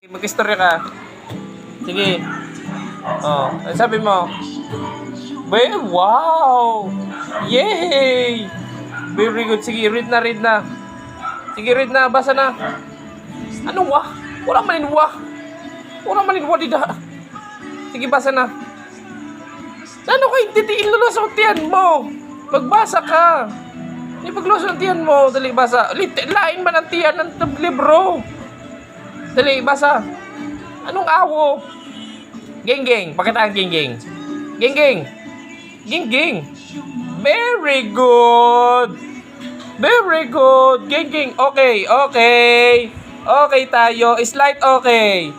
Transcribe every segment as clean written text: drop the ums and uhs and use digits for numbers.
Mag-istorya ka. Sige. Oh, ano sabi mo? Wow! Yay! Very good. Sige, read na. Sige, read na. Basa na. Ano wah? Wala manin wah dida. Sige, basa na. Ano kayo titiin lulusong tiyan mo? Magbasa ka. Ipaglusong tiyan mo. Dali, basa. Lain man ang tiyan ng libro. Dali, basa. Anong awo? Geng. Pakita ang geng. Geng. Very good. Geng. Okay. Okay tayo. Slide okay.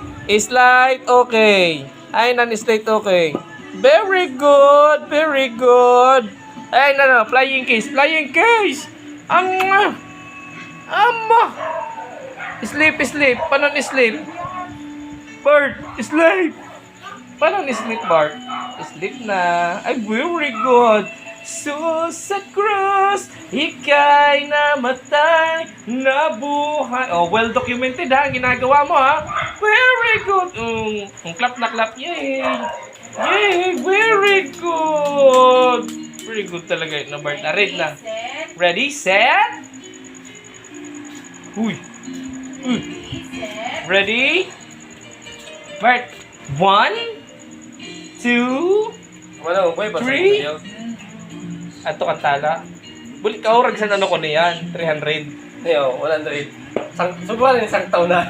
Ay, non-slide okay. Very good. Ay, no. Flying case. Ama. Sleep. Paano sleep? Bart, sleep. Paano sleep, Bart? Sleep na. Ay, very good. Sa cross, ika'y namatay, nabuhay. Oh, well documented ha, ginagawa mo ha. Very good. Clap na clap. Yay, very good. Very good talaga yun, Bart. Na-read na. Ready, set. Uy. Ready? Bart. 1, 2, 3. Ato kantala. Bulit ka orag sa ano ko niyan, 300. Ayo, 100. Subukan isang taon na.